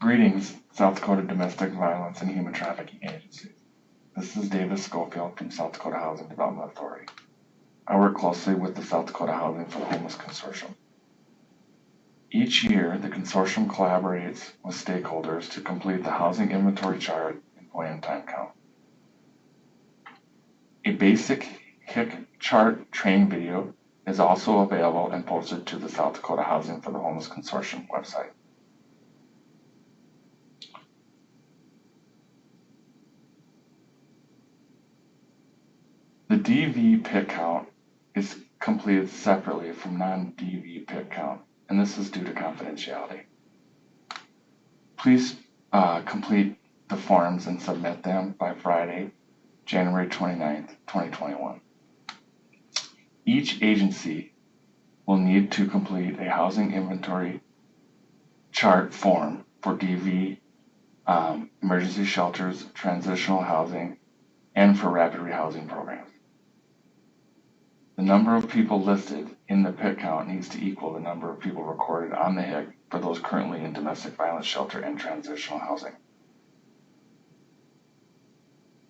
Greetings, South Dakota Domestic Violence and Human Trafficking Agency. This is Davis Schofield from South Dakota Housing Development Authority. I work closely with the South Dakota Housing for the Homeless Consortium. Each year, the consortium collaborates with stakeholders to complete the housing inventory chart and point-in-time count. A basic HIC chart training video is also available and posted to the South Dakota Housing for the Homeless Consortium website. The DV PIC count is completed separately from non-DV PIC count, and this is due to confidentiality. Please complete the forms and submit them by Friday, January 29th, 2021. Each agency will need to complete a housing inventory chart form for DV, emergency shelters, transitional housing, and for rapid rehousing programs. The number of people listed in the PIC count needs to equal the number of people recorded on the HIC for those currently in domestic violence shelter and transitional housing.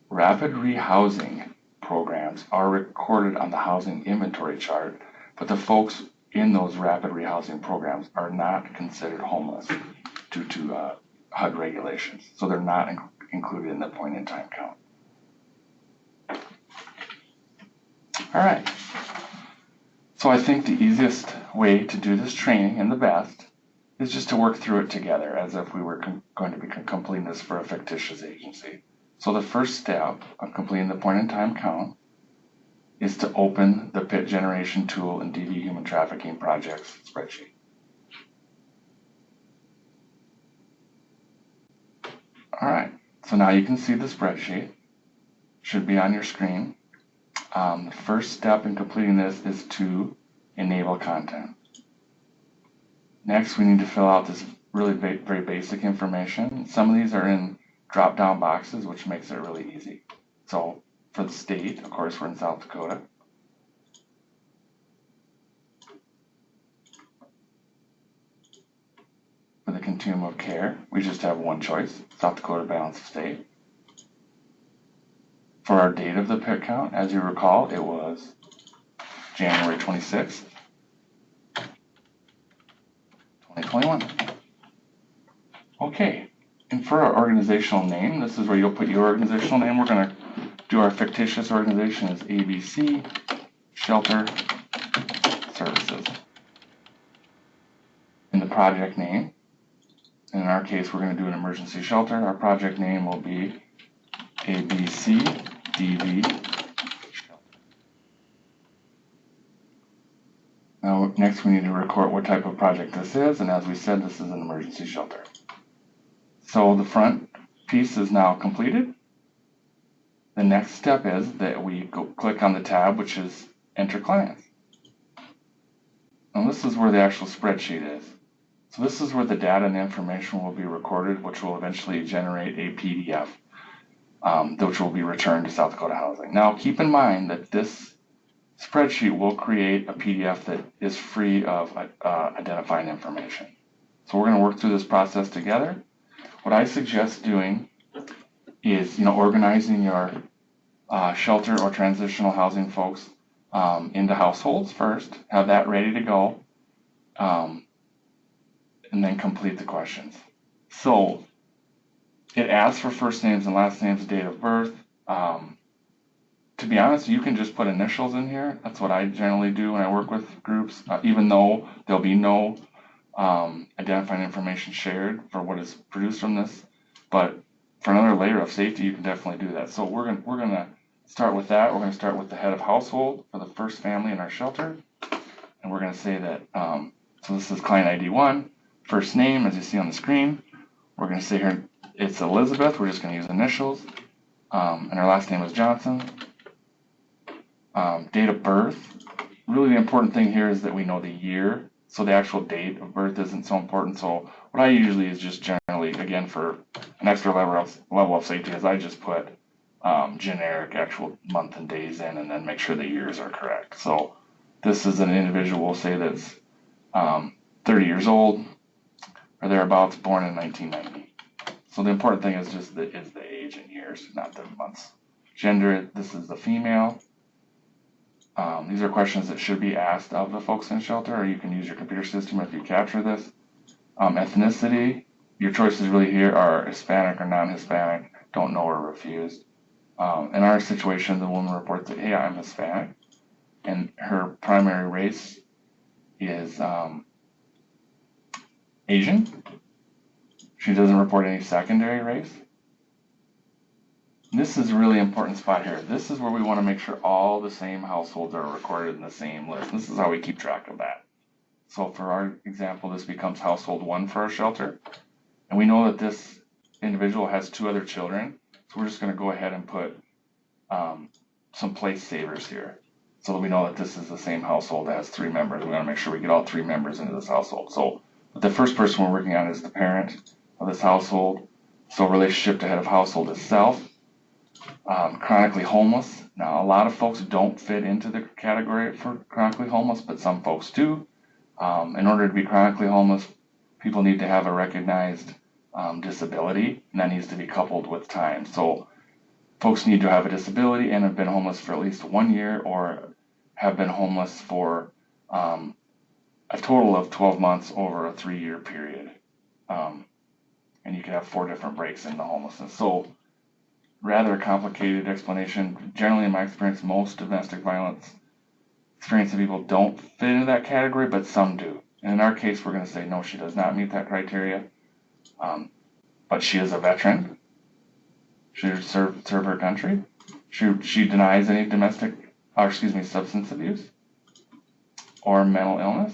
Rapid rehousing programs are recorded on the housing inventory chart, but the folks in those rapid rehousing programs are not considered homeless due to HUD regulations, so they're not included in the point-in-time count. All right. So I think the easiest way to do this training and the best is just to work through it together as if we were going to be completing this for a fictitious agency. So the first step of completing the point-in-time count is to open the PIT generation tool in DV Human Trafficking Projects spreadsheet. All right, so now you can see the spreadsheet. Should be on your screen. The first step in completing this is to enable content. Next, we need to fill out this really very basic information. Some of these are in drop-down boxes, which makes it really easy. So for the state, of course, we're in South Dakota. For the continuum of care, we just have one choice, South Dakota Balance of State. For our date of the PIC count, as you recall, it was January 26th, 2021. Okay, and for our organizational name, this is where you'll put your organizational name. We're going to do our fictitious organization as ABC Shelter Services. In the project name, and in our case, we're going to do an emergency shelter. Our project name will be ABC DV. Now, next we need to record what type of project this is, and as we said, this is an emergency shelter. So the front piece is now completed. The next step is that we go click on the tab, which is Enter Clients. And this is where the actual spreadsheet is. So this is where the data and information will be recorded, which will eventually generate a PDF. Which will be returned to South Dakota Housing. Now, keep in mind that this spreadsheet will create a PDF that is free of identifying information. So we're going to work through this process together. What I suggest doing is, organizing your shelter or transitional housing folks into households first. Have that ready to go, and then complete the questions. So it asks for first names and last names, date of birth. To be honest, you can just put initials in here. That's what I generally do when I work with groups, even though there'll be no identifying information shared for what is produced from this. But for another layer of safety, you can definitely do that. So we're gonna start with that. We're gonna start with the head of household for the first family in our shelter, and we're gonna say that. So this is client ID 1, first name, as you see on the screen. We're gonna say here. It's Elizabeth, we're just going to use initials, and her last name is Johnson. Date of birth, really the important thing here is that we know the year, so the actual date of birth isn't so important. So what I usually is just generally, again, for an extra level of safety, is I just put generic actual month and days in, and then make sure the years are correct. So this is an individual, say that's 30 years old, or thereabouts, born in 1990. So the important thing is just the age in years, not the months. Gender, this is the female. These are questions that should be asked of the folks in shelter, or you can use your computer system if you capture this. Ethnicity, your choices really here are Hispanic or non-Hispanic, don't know or refused. In our situation, the woman reports that, hey, I'm Hispanic, and her primary race is Asian. She doesn't report any secondary race. This is a really important spot here. This is where we want to make sure all the same households are recorded in the same list. This is how we keep track of that. So for our example, this becomes household 1 for our shelter. And we know that this individual has 2 other children. So we're just going to go ahead and put some place savers here, so that we know that this is the same household that has 3 members. We want to make sure we get all 3 members into this household. So the first person we're working on is the parent of this household. So relationship to head of household is self. Chronically homeless. Now, a lot of folks don't fit into the category for chronically homeless, but some folks do. In order to be chronically homeless, people need to have a recognized disability, and that needs to be coupled with time. So folks need to have a disability and have been homeless for at least 1 year, or have been homeless for a total of 12 months over a 3-year period. And you can have 4 different breaks in the homelessness. So rather complicated explanation. Generally, in my experience, most domestic violence experiencing people don't fit into that category, but some do. And in our case, we're going to say, no, she does not meet that criteria. But she is a veteran. She served her country. She denies any substance abuse or mental illness.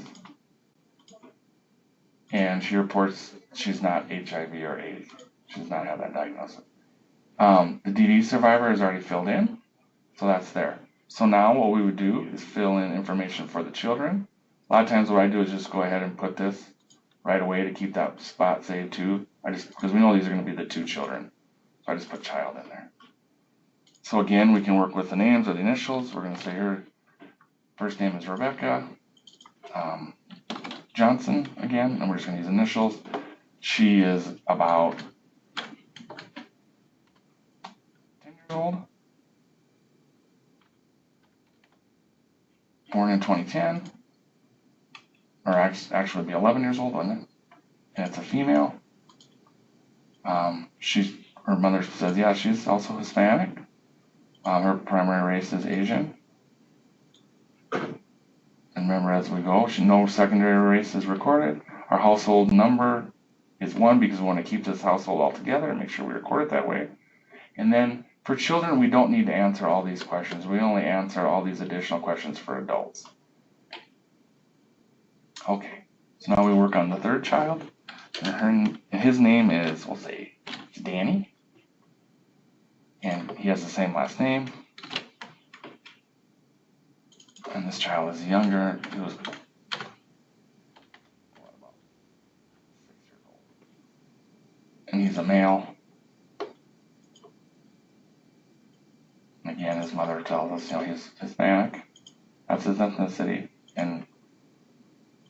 And she reports she's not HIV or AIDS. She does not have that diagnosis. The DD survivor is already filled in, so that's there. So now what we would do is fill in information for the children. A lot of times what I do is just go ahead and put this right away to keep that spot saved too. Because we know these are going to be the 2 children. So I just put child in there. So again, we can work with the names or the initials. We're going to say her first name is Rebecca Johnson again, and we're just going to use initials. She is about 10 years old, born in 2010, or actually be 11 years old, wouldn't it? And it's a female. Her mother says, yeah, she's also Hispanic. Her primary race is Asian. And remember, as we go, no secondary race is recorded. Our household number is 1 because we want to keep this household all together and make sure we record it that way. And then for children, we don't need to answer all these questions. We only answer all these additional questions for adults. Okay, so now we work on the 3rd child. And his name is, we'll say, Danny. And he has the same last name. And this child is younger. He was about 6 years old. And he's a male. And again, his mother tells us, he's Hispanic. That's his ethnicity. And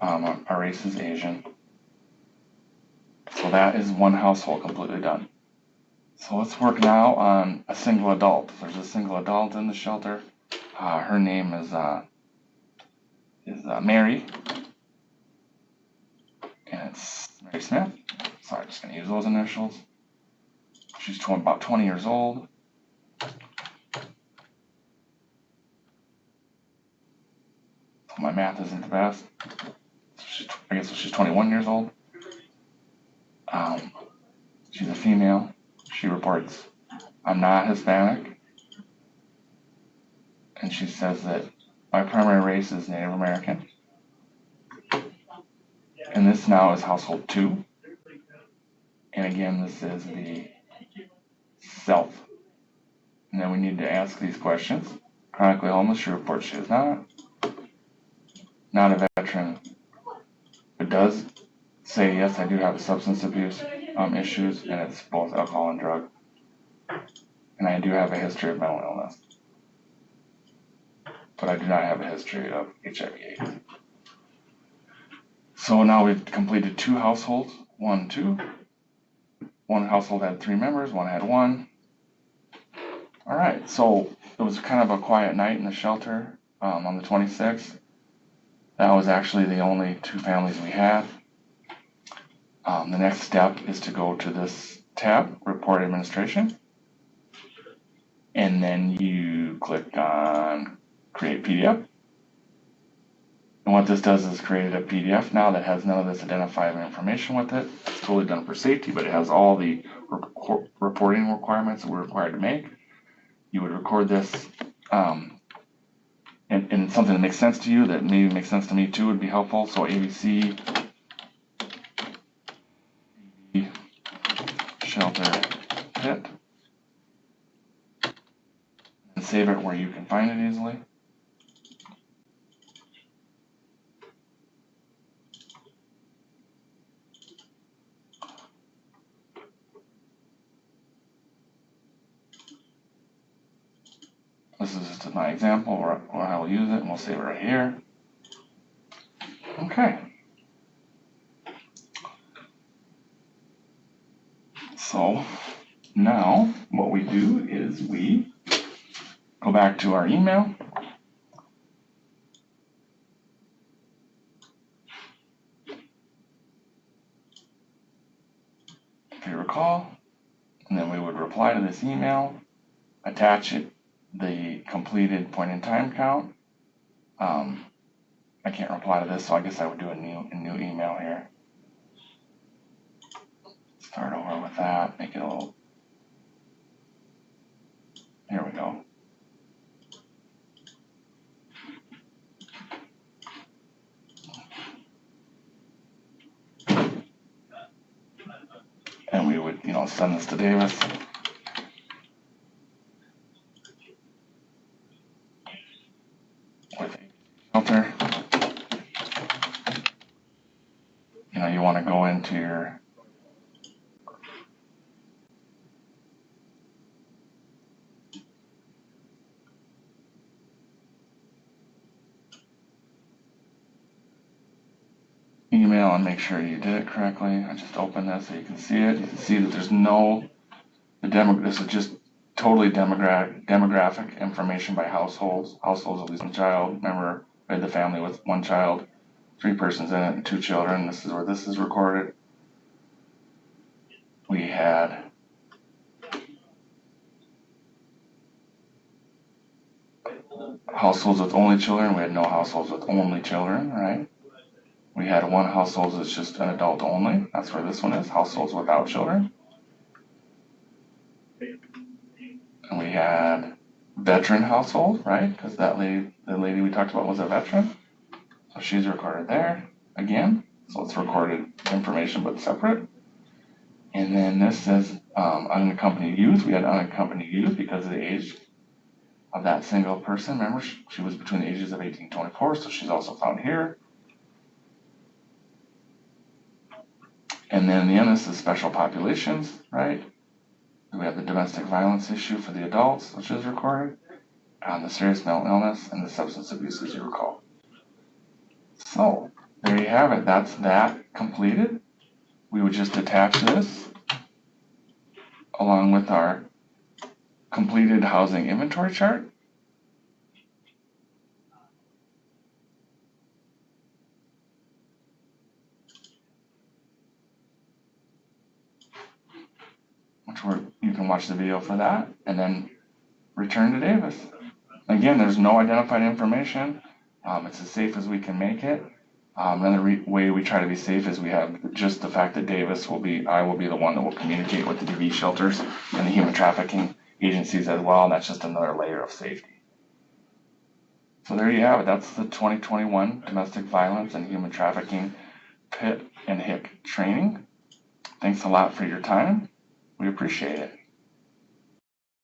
our race is Asian. So that is 1 household completely done. So let's work now on a single adult. There's a single adult in the shelter. Her name is Mary, and it's Mary Smith. So I'm just going to use those initials. She's about 20 years old. So my math isn't the best. I guess she's 21 years old. She's a female. She reports, I'm not Hispanic. And she says that my primary race is Native American. And this now is household 2. And again, this is the self. And then we need to ask these questions. Chronically homeless, she reports she is not. Not a veteran, but does say, yes, I do have substance abuse issues, and it's both alcohol and drug. And I do have a history of mental illness. But I do not have a history of HIV/AIDS. So now we've completed 2 households, 1, 2. one household had 3 members, one had 1. All right, so it was kind of a quiet night in the shelter on the 26th. That was actually the only 2 families we had. The next step is to go to this tab, Report Administration, and then you click on Create PDF. And what this does is create a PDF now that has none of this identifiable information with it. It's totally done for safety, but it has all the reporting requirements that we're required to make. You would record this, and something that makes sense to you, that maybe makes sense to me too, would be helpful. So ABC shelter pit, and save it where you can find it easily. This is just my example where I will use it, and we'll save it right here. Okay. So now what we do is we go back to our email. If you recall, and then we would reply to this email, attach it, the completed point in time count. I can't reply to this, so I guess I would do a new email here. Start over with that, make it a little, here we go. And we would, send this to Davis. With a filter. You want to go into your email and make sure you did it correctly. I just opened this so you can see it. You can see that there's no, this is just totally demographic information by households. Households of at least one child. Remember, we had the family with 1 child, 3 persons in it, and 2 children. This is where this is recorded. We had households with only children. We had no households with only children, right? We had 1 household that's just an adult only. That's where this one is, households without children. And we had veteran household, right? Because the lady we talked about was a veteran. So she's recorded there again. So it's recorded information but separate. And then this says unaccompanied youth. We had unaccompanied youth because of the age of that single person. Remember, she was between the ages of 18 and 24, so she's also found here. And then the end, this is special populations, right? We have the domestic violence issue for the adults, which is recorded, the serious mental illness, and the substance abuse, as you recall. So there you have it. That's that completed. We would just attach this along with our completed housing inventory chart. You can watch the video for that, and then return to Davis. Again, there's no identified information. It's as safe as we can make it. Another way we try to be safe is we have just the fact that I will be the one that will communicate with the DV shelters and the human trafficking agencies as well, and that's just another layer of safety. So there you have it. That's the 2021 Domestic Violence and Human Trafficking PIT and HIC training. Thanks a lot for your time. We appreciate it.